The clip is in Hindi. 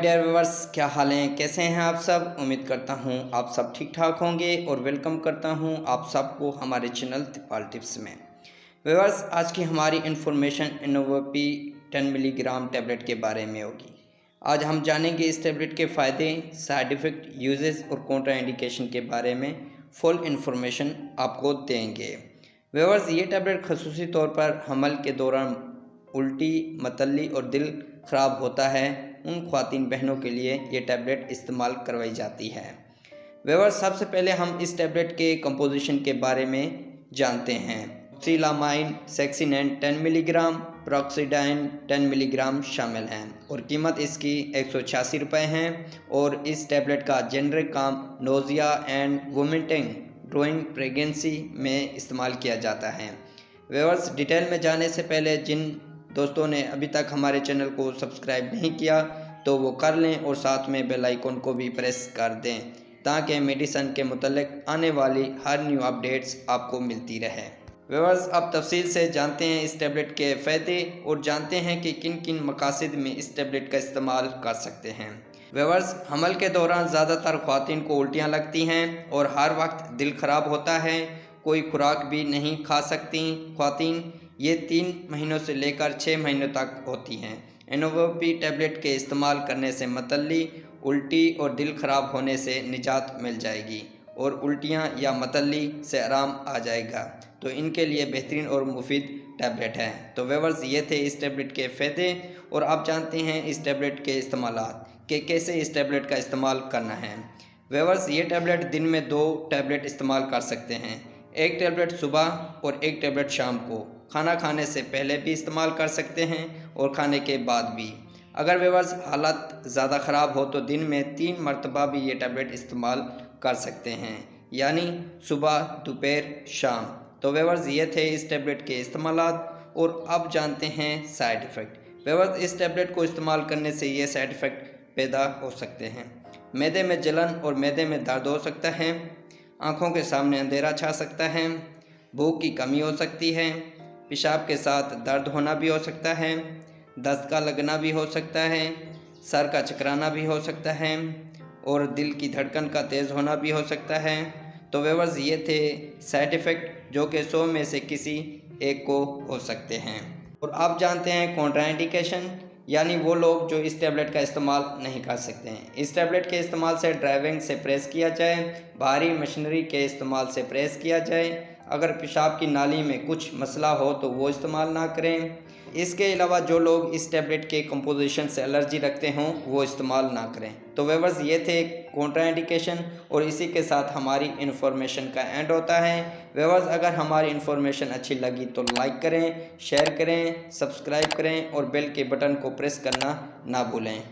डियर व्यूअर्स, क्या हाल हैं, कैसे हैं आप सब। उम्मीद करता हूं आप सब ठीक ठाक होंगे और वेलकम करता हूं आप सबको हमारे चैनल तिपाल टिप्स में। व्यूअर्स, आज की हमारी इन्फॉर्मेशन इनोवापी 10 मिलीग्राम टैबलेट के बारे में होगी। आज हम जानेंगे इस टैबलेट के फ़ायदे, साइड इफ़ेक्ट, यूजेस और कॉन्ट्रा इंडिकेशन के बारे में फुल इन्फॉर्मेशन आपको देंगे। व्यूअर्स, ये टैबलेट खसूसी तौर पर हमल के दौरान उल्टी, मतली और दिल ख़राब होता है उन ख़वातीन बहनों के लिए ये टैबलेट इस्तेमाल करवाई जाती है। व्यूअर्स, सबसे पहले हम इस टैबलेट के कंपोजिशन के बारे में जानते हैं। सिलामाइन सेक्सिनेंट 10 मिलीग्राम, प्रोक्सीडाइन 10 मिलीग्राम शामिल हैं और कीमत इसकी 186 रुपये हैं। और इस टैबलेट का जेनरिक काम nausea and vomiting during pregnancy में इस्तेमाल किया जाता है। व्यूअर्स, डिटेल में जाने से पहले जिन दोस्तों ने अभी तक हमारे चैनल को सब्सक्राइब नहीं किया तो वो कर लें और साथ में बेल आइकन को भी प्रेस कर दें ताकि मेडिसिन के मुतल्लिक आने वाली हर न्यू अपडेट्स आपको मिलती रहे। व्यूअर्स, अब तफसील से जानते हैं इस टैबलेट के फ़ायदे और जानते हैं कि किन किन मकासद में इस टैबलेट का इस्तेमाल कर सकते हैं। व्यूअर्स, हमल के दौरान ज़्यादातर ख़वातीन को उल्टियाँ लगती हैं और हर वक्त दिल ख़राब होता है। कोई खुराक भी नहीं खा सकती ख़वातीन। ये 3 महीनों से लेकर 6 महीनों तक होती हैं। इनोवापी टैबलेट के इस्तेमाल करने से मतली, उल्टी और दिल ख़राब होने से निजात मिल जाएगी और उल्टियाँ या मतली से आराम आ जाएगा। तो इनके लिए बेहतरीन और मुफीद टैबलेट है। तो व्यूअर्स, ये थे इस टैबलेट के फ़ायदे और आप जानते हैं इस टैबलेट के इस्तेमालात कि कैसे इस टैबलेट का इस्तेमाल करना है। व्यूअर्स, ये टैबलेट दिन में 2 टैबलेट इस्तेमाल कर सकते हैं। एक टैबलेट सुबह और एक टैबलेट शाम को। खाना खाने से पहले भी इस्तेमाल कर सकते हैं और खाने के बाद भी। अगर व्यूअर्स हालत ज़्यादा ख़राब हो तो दिन में 3 मरतबा भी ये टैबलेट इस्तेमाल कर सकते हैं, यानी सुबह, दोपहर, शाम। तो व्यूअर्स, ये थे इस टैबलेट के इस्तेमालात और अब जानते हैं साइड इफ़ेक्ट। व्यूअर्स, इस टैबलेट को इस्तेमाल करने से ये साइड इफ़ेक्ट पैदा हो सकते हैं। मैदे में जलन और मैदे में दर्द हो सकता है, आँखों के सामने अंधेरा छा सकता है, भूख की कमी हो सकती है, पेशाब के साथ दर्द होना भी हो सकता है, दस्त का लगना भी हो सकता है, सर का चकराना भी हो सकता है और दिल की धड़कन का तेज़ होना भी हो सकता है। तो व्यूअर्स, ये थे साइड इफ़ेक्ट जो कि 100 में से किसी एक को हो सकते हैं। और आप जानते हैं कॉन्ट्रा इंडिकेशन, यानी वो लोग जो इस टैबलेट का इस्तेमाल नहीं कर सकते हैं। इस टैबलेट के इस्तेमाल से ड्राइविंग से प्रेस किया जाए, भारी मशीनरी के इस्तेमाल से प्रेस किया जाए, अगर पेशाब की नाली में कुछ मसला हो तो वो इस्तेमाल ना करें। इसके अलावा जो लोग इस टैबलेट के कंपोजिशन से एलर्जी रखते हों वो इस्तेमाल ना करें। तो व्यूअर्स, ये थे कॉन्ट्रा इंडिकेशन और इसी के साथ हमारी इन्फॉर्मेशन का एंड होता है। व्यूअर्स, अगर हमारी इन्फॉर्मेशन अच्छी लगी तो लाइक करें, शेयर करें, सब्सक्राइब करें और बेल के बटन को प्रेस करना ना भूलें।